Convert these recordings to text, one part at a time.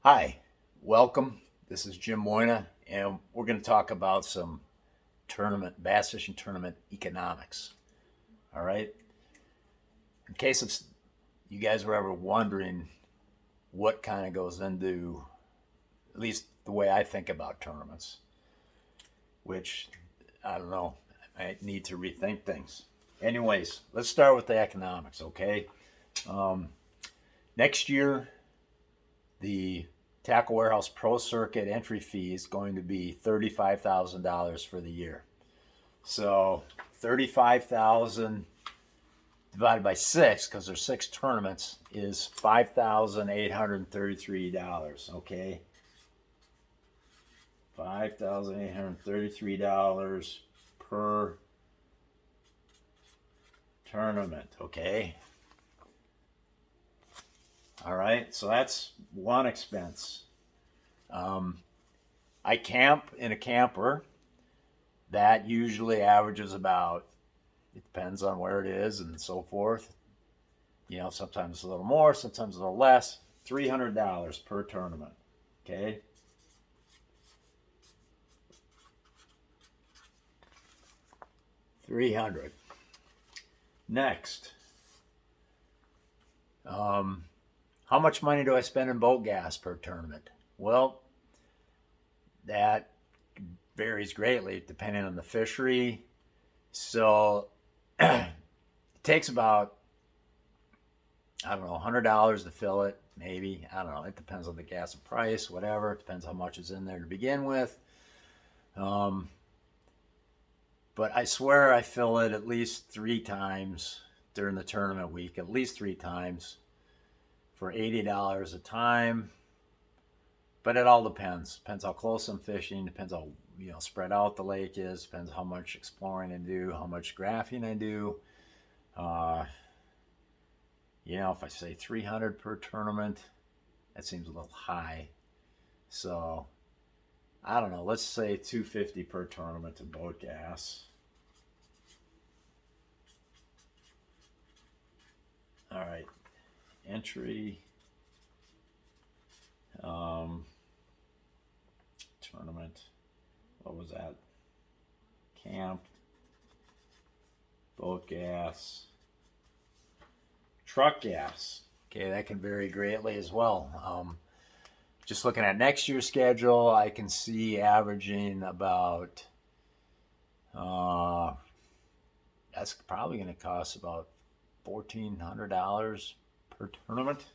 Hi, welcome. This is Jim Moyna, and we're going to talk about some bass fishing tournament economics. All right. In case of you guys were ever wondering what kind of goes into, at least the way I think about tournaments, which I don't know, I need to rethink things. Anyways, let's start with the economics, okay? Um, Next year, the Tackle Warehouse Pro Circuit entry fee is going to be $35,000 for the year. So 35,000 divided by six, because there's six tournaments, is $5,833. Okay, $5,833 per tournament. Okay. All right. So that's one expense. I camp in a camper. That usually averages about, it depends on where it is and so forth. Sometimes a little more, sometimes a little less. $300 per tournament. Okay. 300. Next, how much money do I spend in boat gas per tournament? Well, that varies greatly depending on the fishery. So it takes about, I don't know, $100 to fill it, maybe. I don't know. It depends on the gas price, whatever. It depends how much is in there to begin with. But I swear I fill it at least three times during the tournament week, at least three times for $80 a time. But it all depends. Depends how close I'm fishing. Depends how spread out the lake is. Depends how much exploring I do. How much graphing I do. Uh, if I say 300 per tournament, that seems a little high. So I don't know. Let's say 250 per tournament to boat gas. All right. Entry. Tournament. What was that? Camp. Boat gas. Truck gas. Okay, that can vary greatly as well. Just looking at next year's schedule, I can see averaging about, that's probably going to cost about $1,400 per tournament.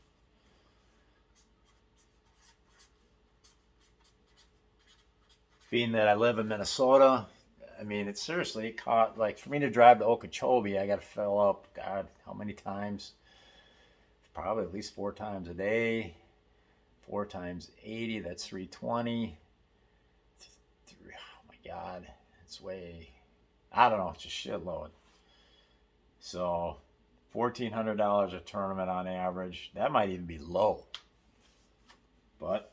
Being that I live in Minnesota, I mean, it seriously cost, like, for me to drive to Okeechobee, I got to fill up, God, how many times? Probably at least four times a day. 4 times 80, that's 320. Oh my God, it's way, I don't know, it's a shitload. So $1,400 a tournament on average. That might even be low, but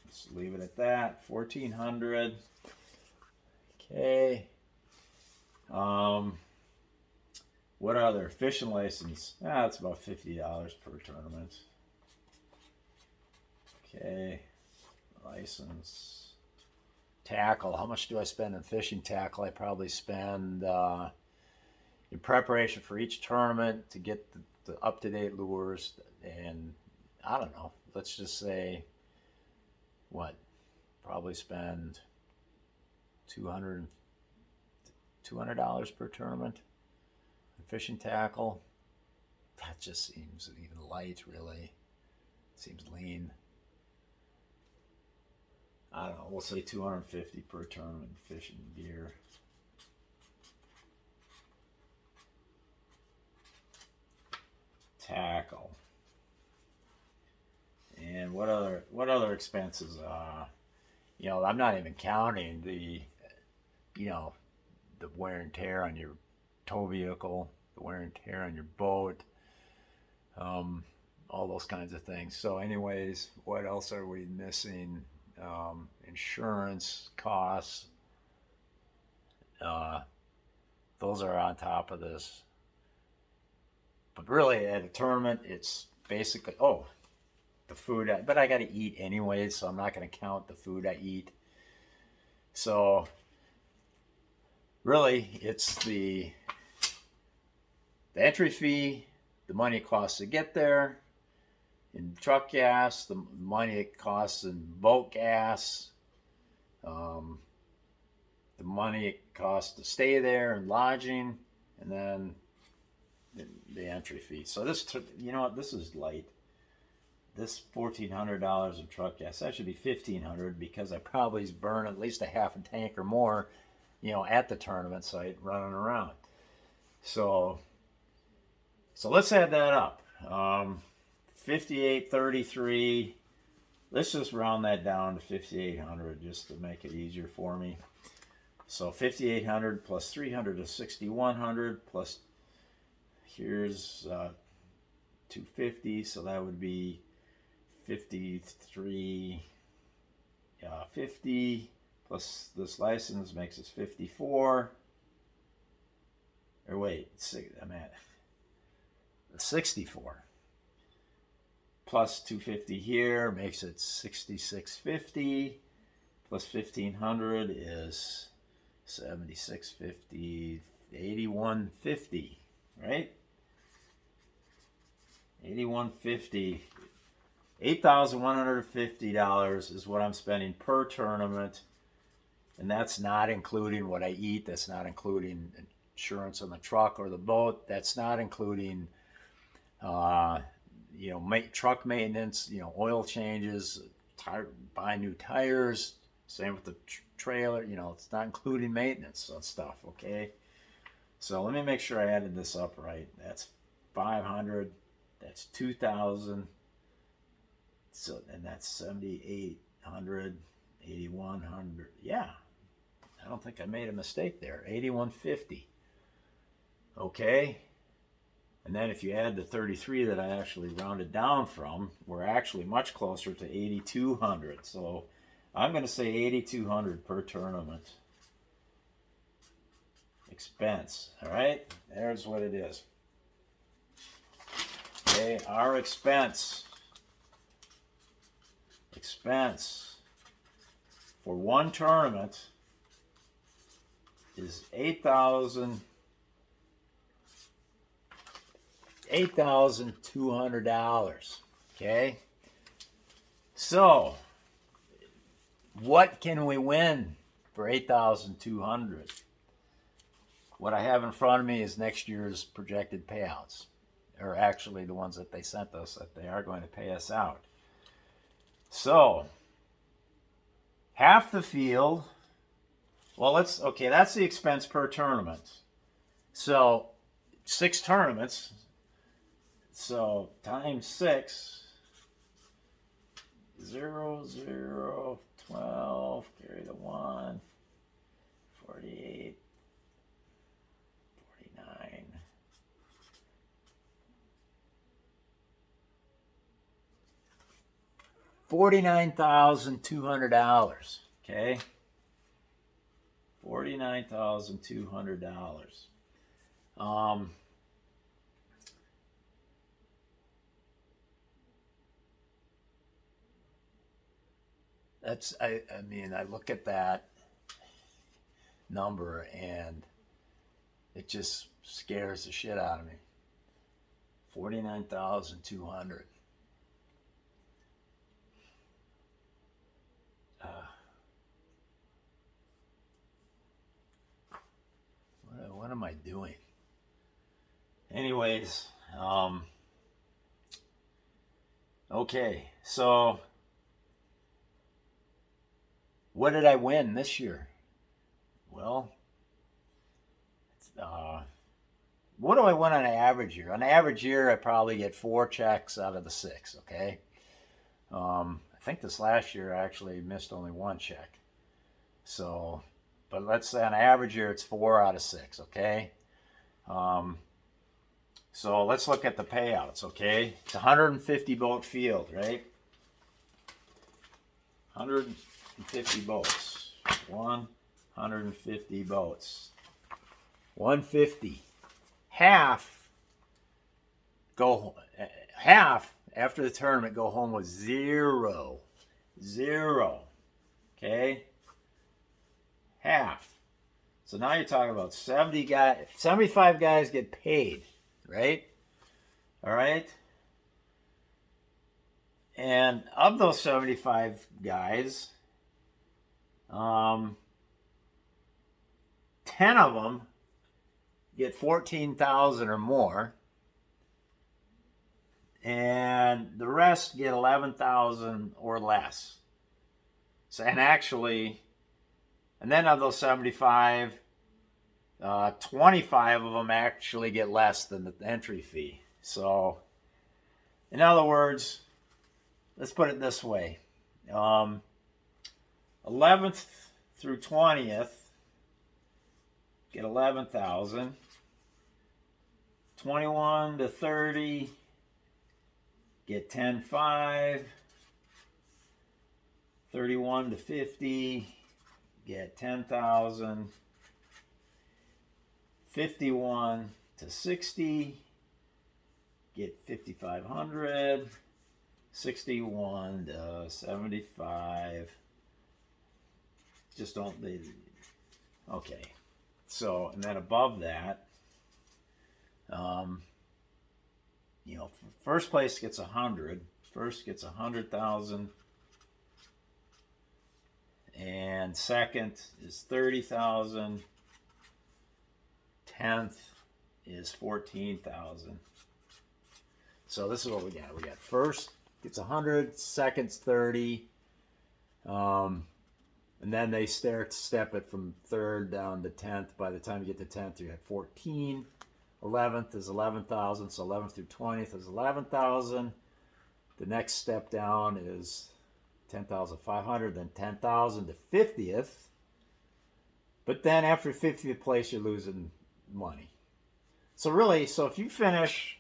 let's leave it at that. 1,400. Okay. What other fishing license? It's about $50 per tournament. Okay. License. Tackle. How much do I spend in fishing tackle? I probably spend in preparation for each tournament to get the up-to-date lures, and I don't know. Let's just say what? Probably spend 200 $200 per tournament in fishing tackle. That just seems even light, really. Seems lean. I don't know. We'll say 250 per tournament fishing gear. Tackle. And what other expenses? I'm not even counting the wear and tear on your tow vehicle, the wear and tear on your boat, all those kinds of things. So, anyways, what else are we missing? Insurance costs. Uh, those are on top of this. But really, at a tournament, it's basically the food, but I got to eat anyway, so I'm not going to count the food I eat. So really, it's the entry fee, the money it costs to get there, in truck gas, the money it costs in boat gas, the money it costs to stay there and lodging, and then the entry fee. So this, you know what, this is light. This $1,400 of truck gas, that should be $1,500 because I probably burn at least a half a tank or more, you know, at the tournament site running around. So let's add that up. 5833. Let's just round that down to 5,800 just to make it easier for me. So 5,800 plus 300 is 6,100 plus here's 250, so that would be 5350 plus this license makes us 54. Or wait, I'm at 64. Plus 250 here makes it 6650. Plus 1,500 is 7650, 8150, right? 8150. $8,150 is what I'm spending per tournament, and that's not including what I eat. That's not including insurance on the truck or the boat. That's not including, you know, truck maintenance, you know, oil changes, buy new tires. Same with the trailer. You know, it's not including maintenance and stuff. Okay, so let me make sure I added this up right. That's 500. That's 2,000. So, and that's 7,800, 8,100. Yeah, I don't think I made a mistake there. 8,150. Okay. And then if you add the 33 that I actually rounded down from, we're actually much closer to 8,200. So I'm going to say 8,200 per tournament expense. All right. There's what it is. Okay. Our expense for one tournament is $8,200. Okay, so what can we win for $8,200? What I have in front of me is next year's projected payouts, or actually the ones that they sent us that they are going to pay us out. So half the field, well, that's the expense per tournament. So 6 tournaments, so times 6, 0, 0, 12, carry the 1, 48, 49. $49,200. Okay, $49,200. That's I mean, I look at that number and it just scares the shit out of me. 49,200. What am I doing? Anyways, okay, so what did I win this year? Well, what do I win on an average year? On an average year, I probably get 4 checks out of the 6, okay? I think this last year I actually missed only 1 check. So, but let's say on average year it's 4 out of 6, okay? So let's look at the payouts, okay? It's a 150 boat field, right? 150 boats. 150 boats. 150. Half after the tournament go home with 0. 0. Okay? Half. So now you're talking about 75 guys get paid, right? All right? And of those 75 guys, 10 of them get 14,000 or more, and the rest get 11,000 or less. So, and then of those 75, 25 of them actually get less than the entry fee. So, in other words, let's put it this way. 11th through 20th get 11,000. 21 to 30 get 10,500. 31 to 50 get 10,000. 51 to 60 get 5,500. 61 to 75 just don't they okay. So, and then above that, first place gets 100. First gets 100,000, and second is 30,000. 10th is 14,000. So this is what we got. We got first gets 100, second's 30, and then they step it from third down to 10th. By the time you get to 10th, you have 14. 11th is 11,000, so 11th through 20th is 11,000. The next step down is 10,500, then 10,000 to 50th. But then after 50th place, you're losing money. So really, if you finish,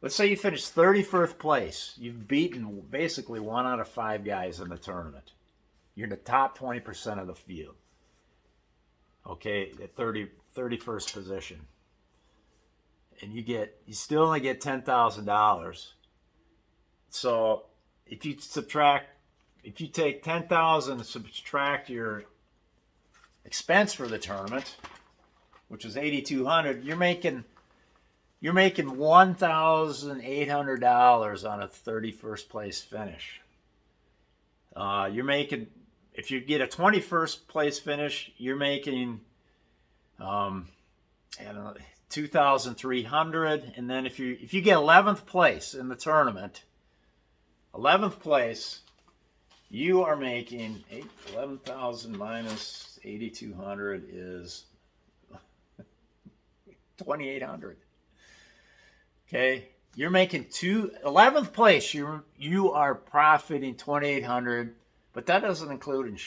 let's say you finish 31st place, you've beaten basically 1 out of 5 guys in the tournament. You're in the top 20% of the field. Okay, at 31st position. And you still only get $10,000. So if you take 10,000 and subtract your expense for the tournament, which was $8,200, you're making $1,800 on a 31st place finish. You're making, if you get a 21st place finish, you're making, I don't know, 2,300, and then if you get 11th place in the tournament, 11th place, you are making 11,000 minus 8,200 is 2,800. Okay, you're making 11th place. You are profiting 2,800, but that doesn't include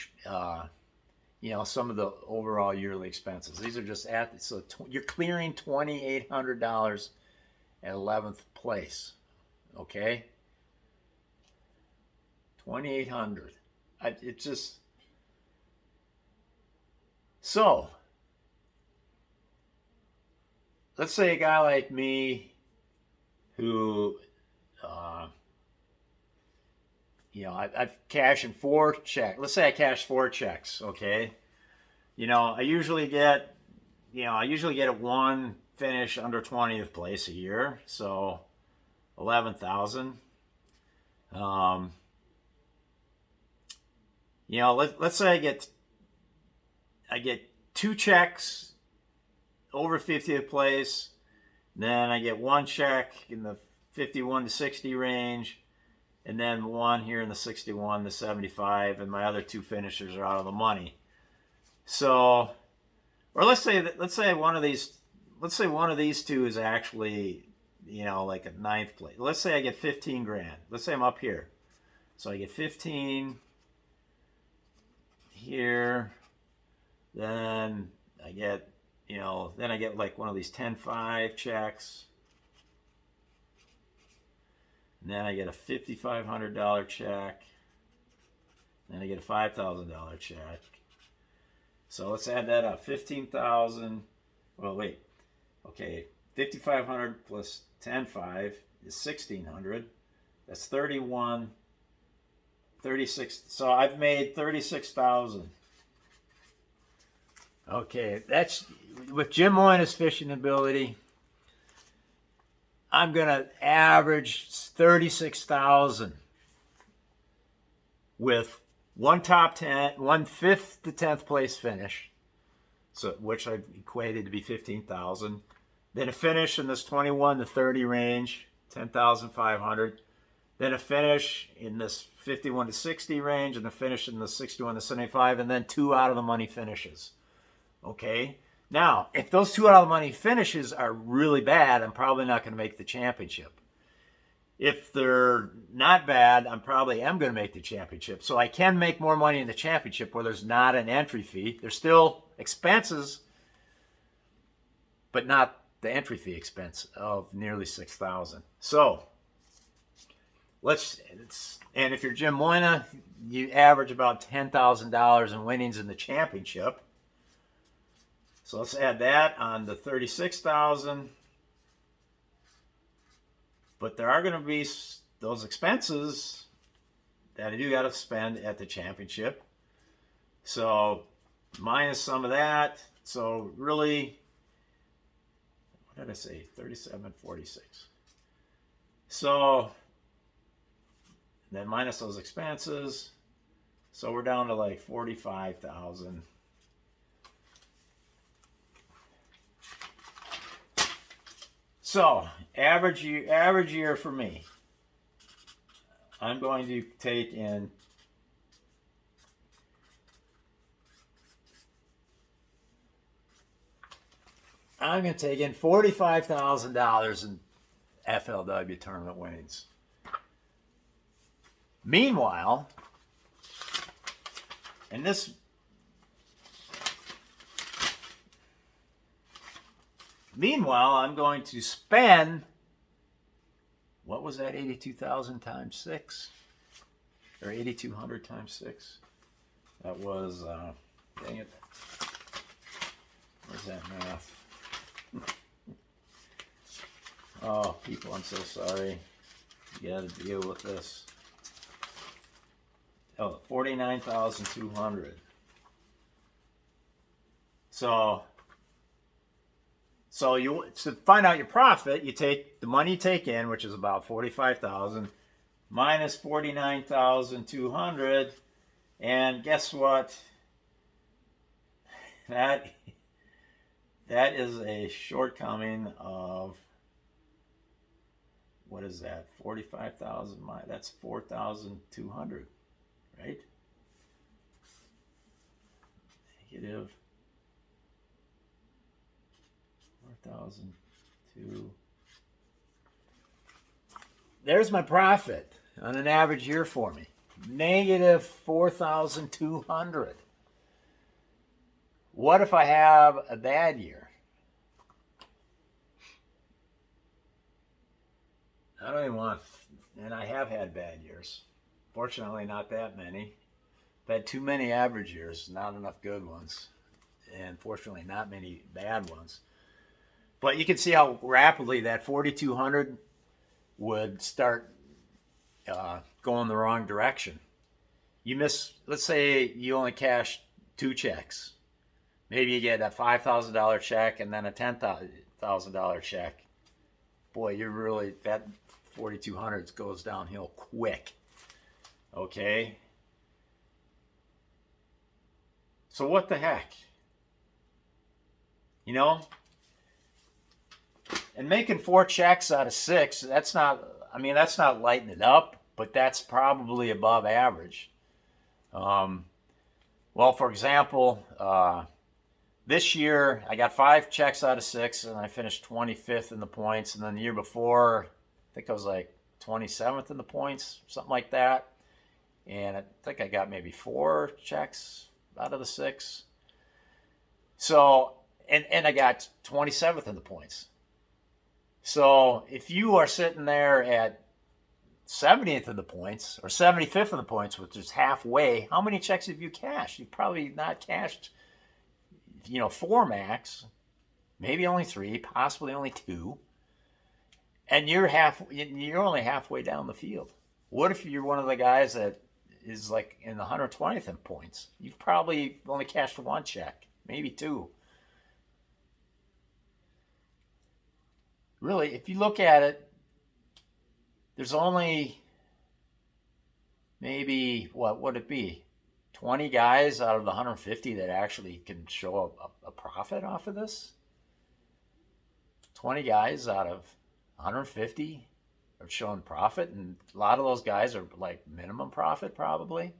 some of the overall yearly expenses. These are just so you're clearing $2,800 at 11th place. Okay, 2,800. It just so. Let's say a guy like me who, I've cashed in 4 checks. Let's say I cash 4 checks, okay? I usually get at one finish under 20th place a year, so 11,000. Let's say I get 2 checks over 50th place, then I get 1 check in the 51 to 60 range, and then 1 here in the 61 to 75, and my other 2 finishers are out of the money. So, or let's say one of these 2 is actually, like a 9th place. Let's say I get 15 grand. Let's say I'm up here. So I get 15 here, then I get like one of these 10-5 checks. And then I get a $5,500 check. Then I get a $5,000 check. So let's add that up. 15,000. Well, wait. Okay, 5,500 plus 10-5 is 1,600. That's 31, 36. So I've made 36,000. Okay, that's with Jim Moyna's fishing ability. I'm gonna average 36,000 with one top 10, 1/5 to 10th place finish, so which I've equated to be 15,000. Then a finish in this 21 to 30 range, 10,500. Then a finish in this 51 to 60 range, and a finish in the 61 to 75, and then 2 out of the money finishes. Okay. Now, if those 2 out of the money finishes are really bad, I'm probably not going to make the championship. If they're not bad, I'm probably am going to make the championship. So I can make more money in the championship where there's not an entry fee. There's still expenses, but not the entry fee expense of nearly 6,000. So and if you're Jim Moyna, you average about $10,000 in winnings in the championship. So let's add that on the 36,000. But there are going to be those expenses that I do got to spend at the championship. So minus some of that. So really, what did I say? 37.46. So then minus those expenses. So we're down to like 45,000. So average year for me. I'm going to take in $45,000 in FLW tournament winnings. Meanwhile, I'm going to spend, what was that, 82,000 times 6? Or 8,200 times 6? That was, dang it. Where's that math? Oh, people, I'm so sorry. You got to deal with this. Oh, 49,200. So you to find out your profit, you take the money you take in, which is about 45,000, minus 49,200, and guess what? That is a shortcoming of, what is that? 45,000. That's 4,200, right? Negative 4,002. There's my profit on an average year for me. Negative 4,200. What if I have a bad year? I don't even want, and I have had bad years. Fortunately, not that many. I've had too many average years, not enough good ones. And fortunately, not many bad ones. But you can see how rapidly that 4,200 would start going the wrong direction. You miss, let's say you only cash 2 checks. Maybe you get a $5,000 check and then a $10,000 check. Boy, you're really, that 4,200 goes downhill quick. Okay? So what the heck? You know? And making 4 checks out of 6, that's not lighting it up, but that's probably above average. Well, for example, this year I got 5 checks out of 6, and I finished 25th in the points. And then the year before, I think I was like 27th in the points, something like that. And I think I got maybe 4 checks out of the 6. So, and I got 27th in the points. So if you are sitting there at 70th in the points or 75th in the points, which is halfway, how many checks have you cashed? You've probably not cashed, 4 max, maybe only 3, possibly only 2. and you're only halfway down the field. What if you're one of the guys that is like in the 120th in points? You've probably only cashed one check, maybe two. Really, if you look at it, there's only maybe, what would it be? 20 guys out of the 150 that actually can show a profit off of this. 20 guys out of 150 are showing profit, and a lot of those guys are like minimum profit probably.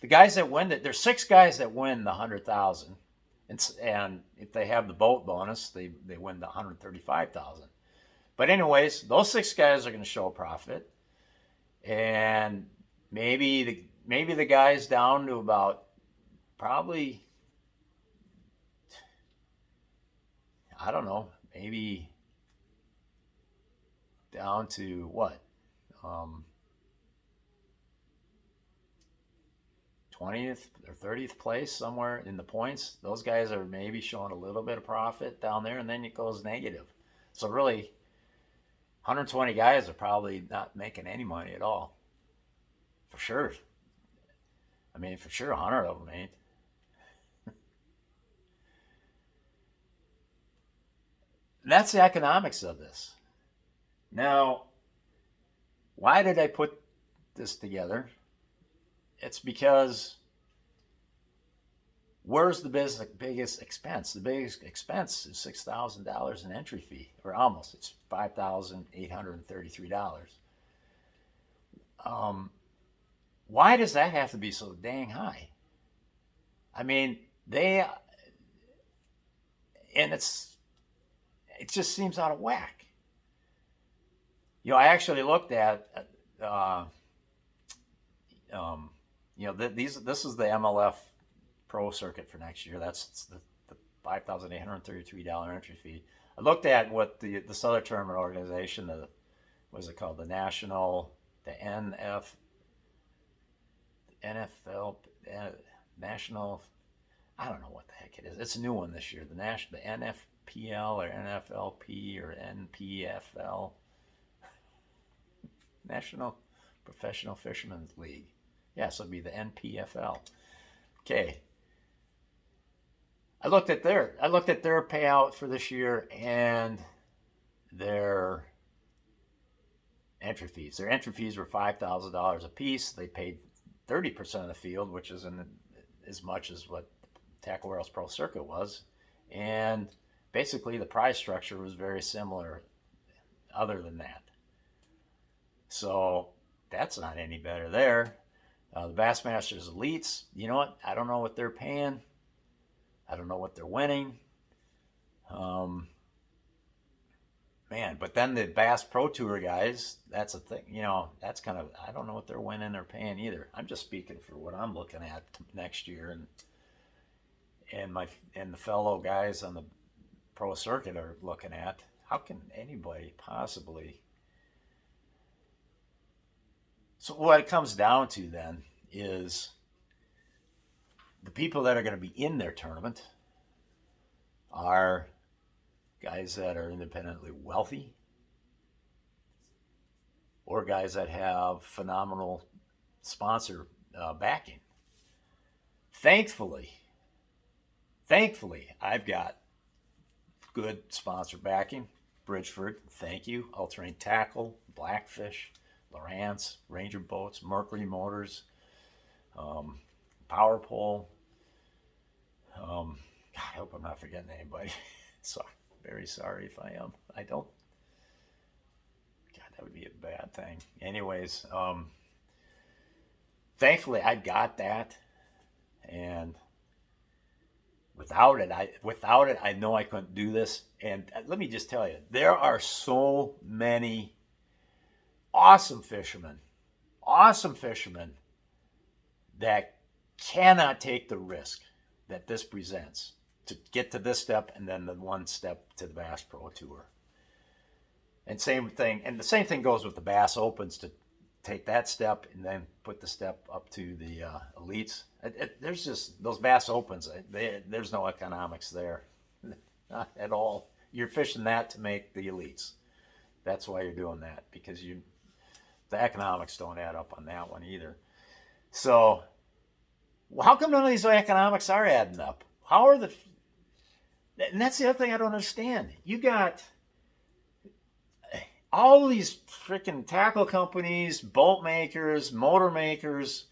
The guys that win it, there's 6 guys that win the 100,000, and if they have the boat bonus, they win the 135,000. But anyways, those 6 guys are going to show a profit, and maybe the guys down to about probably, I don't know, maybe down to what, 20th or 30th place somewhere in the points. Those guys are maybe showing a little bit of profit down there, and then it goes negative. So really, 120 guys are probably not making any money at all. For sure. I mean, for sure, 100 of them ain't. And that's the economics of this. Now, why did I put this together? It's because where's the biggest expense? The biggest expense is $6,000 in entry fee, or almost. It's $5,833. Why does that have to be so dang high? I mean, and it just seems out of whack. I actually looked at, this is the MLF Pro circuit for next year. That's the $5,833 entry fee. I looked at what this other tournament organization, what is it called? The NFL, National, I don't know what the heck it is. It's a new one this year. The NFPL or NFLP or NPFL, National Professional Fishermen's League. Yeah, so it'd be the NPFL. Okay. I looked at their payout for this year and their entry fees. Their entry fees were $5,000 a piece. They paid 30% of the field, which isn't as much as what Tackle Warehouse Pro Circuit was. And basically the prize structure was very similar other than that. So that's not any better there. The Bassmasters Elites, you know what? I don't know what they're paying. I don't know what they're winning. Man, but then the Bass Pro Tour guys, that's a thing. That's kind of, I don't know what they're winning or paying either. I'm just speaking for what I'm looking at next year, and the fellow guys on the pro circuit are looking at. How can anybody possibly? So what it comes down to then is the people that are going to be in their tournament are guys that are independently wealthy or guys that have phenomenal sponsor backing. Thankfully, I've got good sponsor backing. Bridgeford, thank you. All-Terrain Tackle, Blackfish, Lowrance, Ranger Boats, Mercury Motors, Power Pole. God, I hope I'm not forgetting anybody. So very sorry if I am. I don't. God, that would be a bad thing. Anyways, thankfully I got that, and without it, I know I couldn't do this. And let me just tell you, there are so many awesome fishermen that cannot take the risk that this presents to get to this step and then the one step to the Bass Pro Tour. And the same thing goes with the Bass Opens, to take that step and then put the step up to the elites. There's just those Bass Opens, there's no economics there, not at all. You're fishing that to make the elites. That's why you're doing that, because the economics don't add up on that one either. So how come none of these economics are adding up? How are the and that's the other thing I don't understand. You got all these freaking tackle companies, boat makers, motor makers.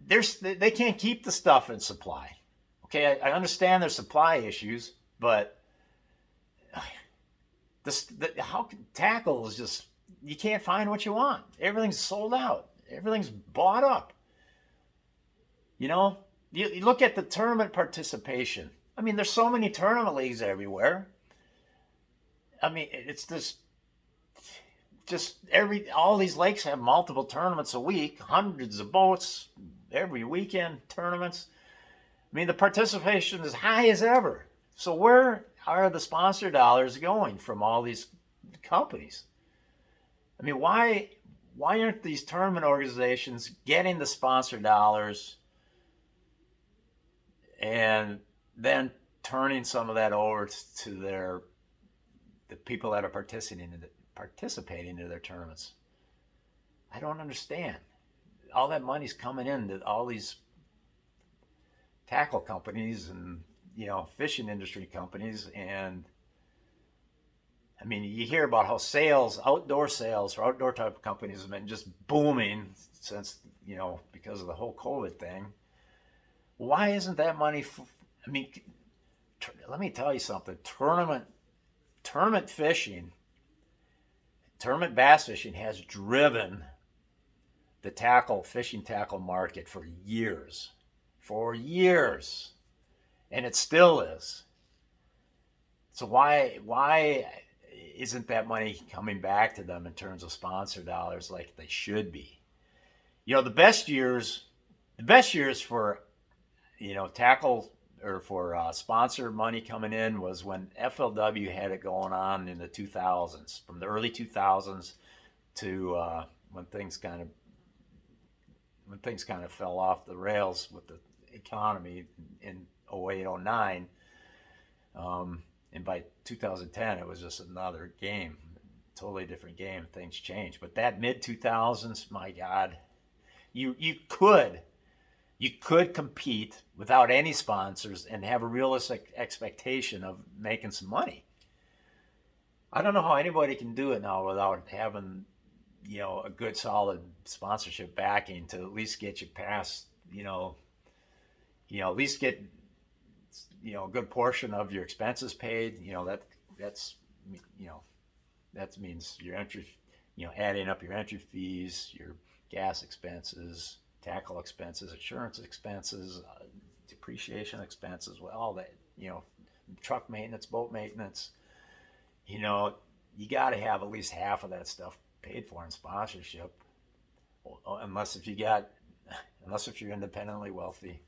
They can't keep the stuff in supply. Okay, I understand there's supply issues, but how tackle is just, you can't find what you want. Everything's sold out. Everything's bought up. You know, you look at the tournament participation. I mean, there's so many tournament leagues everywhere. I mean, it's just all these lakes have multiple tournaments a week, hundreds of boats every weekend, tournaments. I mean, the participation is high as ever. So where are the sponsor dollars going from all these companies? I mean, why aren't these tournament organizations getting the sponsor dollars and then turning some of that over to the people that are participating in their tournaments? I don't understand. All that money's coming in to all these tackle companies and fishing industry companies, and I mean, you hear about how outdoor sales for outdoor type companies have been just booming since because of the whole COVID thing. Why isn't that money? I mean, let me tell you something. Tournament fishing, tournament bass fishing has driven the fishing tackle market for years, and it still is. So why isn't that money coming back to them in terms of sponsor dollars like they should be? The best years for tackle or for sponsor money coming in was when FLW had it going on in the 2000s, from the early 2000s to when things kind of fell off the rails with the economy in 08, 09. And by 2010, it was just another game, totally different game. Things changed. But that mid 2000s, my God, you could compete without any sponsors and have a realistic expectation of making some money. I don't know how anybody can do it now without having a good solid sponsorship backing to at least get you past at least get a good portion of your expenses paid. That means your entry, adding up your entry fees, your gas expenses, tackle expenses, insurance expenses, depreciation expenses, all that, truck maintenance, boat maintenance. You got to have at least half of that stuff paid for in sponsorship, unless if you're independently wealthy.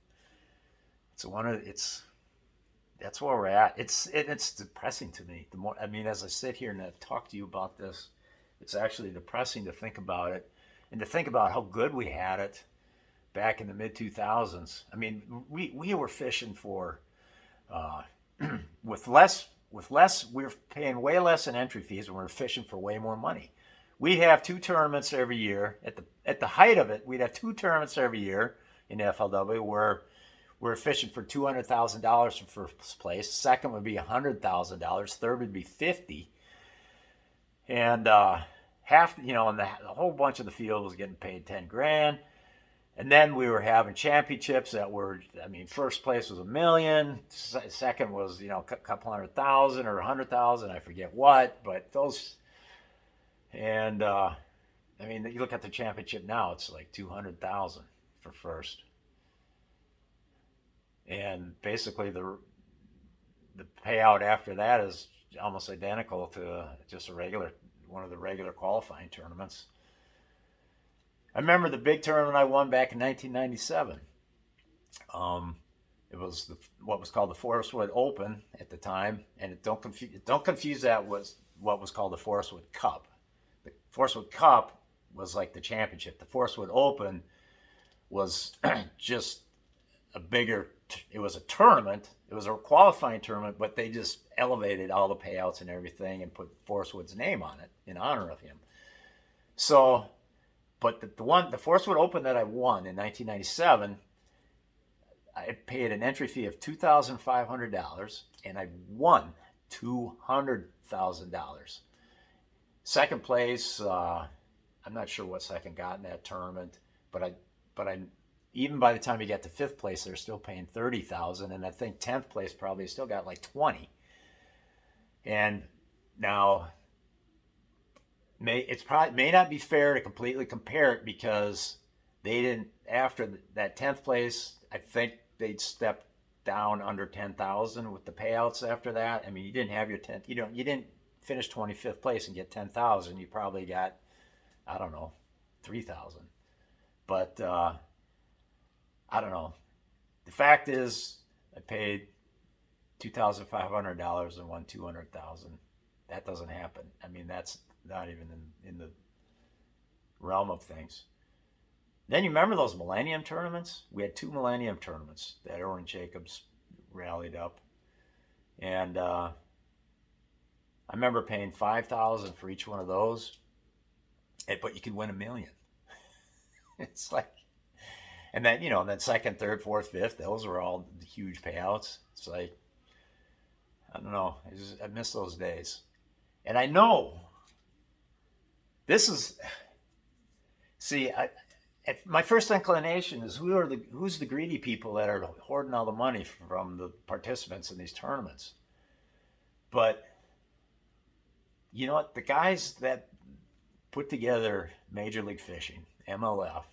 That's where we're at. It's depressing to me. The more, I mean, as I sit here and I've talked to you about this, it's actually depressing to think about it, and to think about how good we had it back in the mid 2000s. I mean, we were fishing for with less. We were paying way less in entry fees, and we were fishing for way more money. We'd have two tournaments every year. At the height of it, we'd have two tournaments every year in FLW where we're fishing for $200,000 for first place. Second would be $100,000. Third would be $50,000. And half, and the whole bunch of the field was getting paid $10,000. And then we were having championships that were, I mean, first place was $1 million. Second was, a couple $100,000 or $100,000. I forget what, but those. And I mean, you look at the championship now; it's like $200,000 for first. And basically the payout after that is almost identical to just one of the regular qualifying tournaments. I remember the big tournament I won back in 1997. It was what was called the Forest Wood Open at the time, and don't confuse that with what was called the Forest Wood Cup. The Forest Wood Cup was like the championship. The Forest Wood Open was just a bigger it was a tournament. It was a qualifying tournament, but they just elevated all the payouts and everything and put Forrest Wood's name on it in honor of him. So, but the Forrest Wood Open that I won in 1997, I paid an entry fee of $2,500 and I won $200,000. Second place, I'm not sure what second got in that tournament, but I even by the time you get to fifth place, they're still paying $30,000, and I think 10th place probably still got like 20. And now, it's probably may not be fair to completely compare it because they didn't after that 10th place. I think they'd stepped down under 10,000 with the payouts after that. I mean, you didn't have your 10th. You didn't finish 25th place and get 10,000. You probably got, I don't know, 3,000. But I don't know. The fact is, I paid $2,500 and won 200,000. That doesn't happen. I mean, that's not even in the realm of things. Then you remember those Millennium Tournaments? We had 2 Millennium Tournaments that Oren Jacobs rallied up, and I remember paying $5,000 for each one of those, but you could win $1 million. It's like, and then then second, third, fourth, fifth, those were all huge payouts. It's like, I don't know, I miss those days, and I know this is. See, my first inclination is who's the greedy people that are hoarding all the money from the participants in these tournaments. But you know what? The guys that put together Major League Fishing, MLF,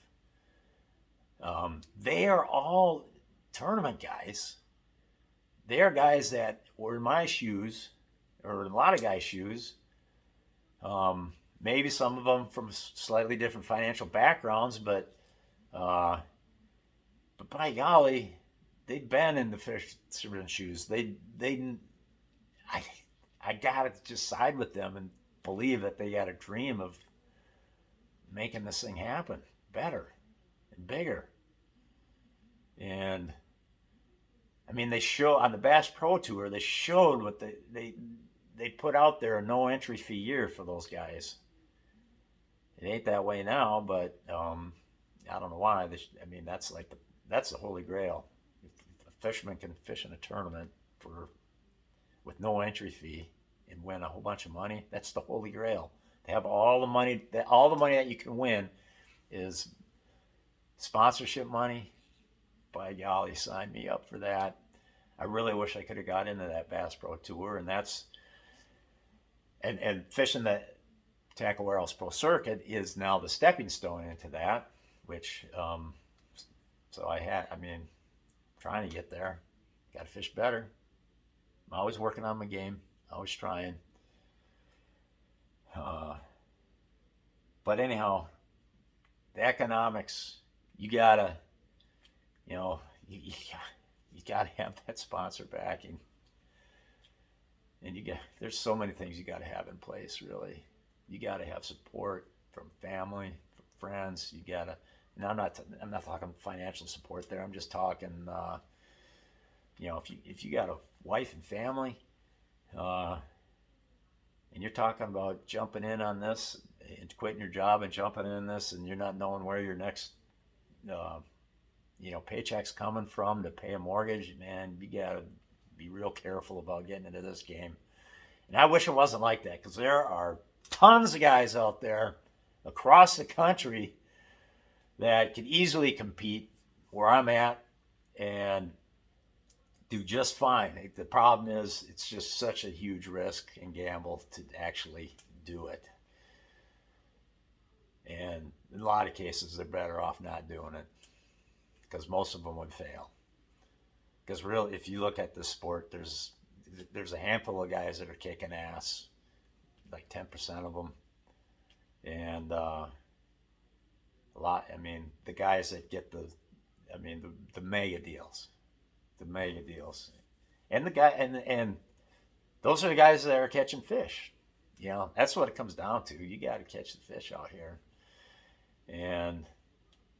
they are all tournament guys. They are guys that were in my shoes, or in a lot of guys' shoes. Maybe some of them from slightly different financial backgrounds, but by golly, they'd been in the fisherman's shoes. I gotta just side with them and believe that they got a dream of making this thing happen better and bigger. And I mean, they show on the Bass Pro Tour, they showed what they put out there, a no entry fee year for those guys. It ain't that way now, but I don't know why. I mean, that's the Holy Grail. If a fisherman can fish in a tournament with no entry fee and win a whole bunch of money, that's the Holy Grail. They have all the money that you can win is sponsorship money. By golly, sign me up for that. I really wish I could have got into that Bass Pro Tour, and and fishing the Tackle Warehouse Pro Circuit is now the stepping stone into that, which so trying to get there. Got to fish better. I'm always working on my game, always trying. But anyhow, the economics, you gotta, you gotta have that sponsor backing, and there's so many things you gotta have in place. Really, you gotta have support from family, from friends. You gotta, and I'm not talking financial support there. I'm just talking, if you got a wife and family, and you're talking about jumping in on this and quitting your job and jumping in this, and you're not knowing where your next paycheck's coming from to pay a mortgage, man, you gotta be real careful about getting into this game. And I wish it wasn't like that, because there are tons of guys out there across the country that could easily compete where I'm at and do just fine. The problem is it's just such a huge risk and gamble to actually do it. And in a lot of cases, they're better off not doing it, because most of them would fail. Because really, if you look at this sport, there's a handful of guys that are kicking ass, like 10% of them, and a lot. I mean, the guys that get the mega deals, and and those are the guys that are catching fish. That's what it comes down to. You got to catch the fish out here, and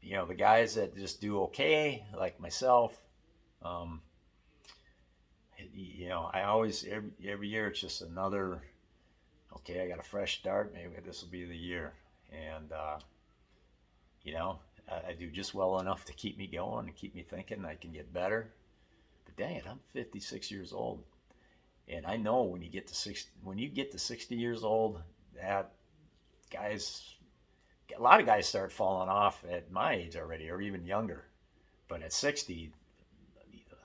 the guys that just do okay, like myself, Um, I always, every year it's just another, okay, I got a fresh start. Maybe this will be the year. And, you know, I do just well enough to keep me going and keep me thinking I can get better. But dang it, I'm 56 years old. And I know when you get to 60 years old, that guys, a lot of guys start falling off at my age already, or even younger. But at 60,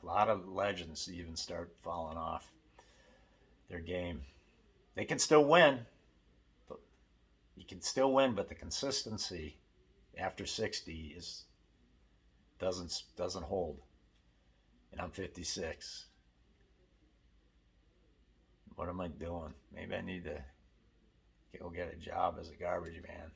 a lot of legends even start falling off their game. They can still win, but you can still win, but the consistency after 60 is doesn't hold. And I'm 56. What am I doing? Maybe I need to go get a job as a garbage man.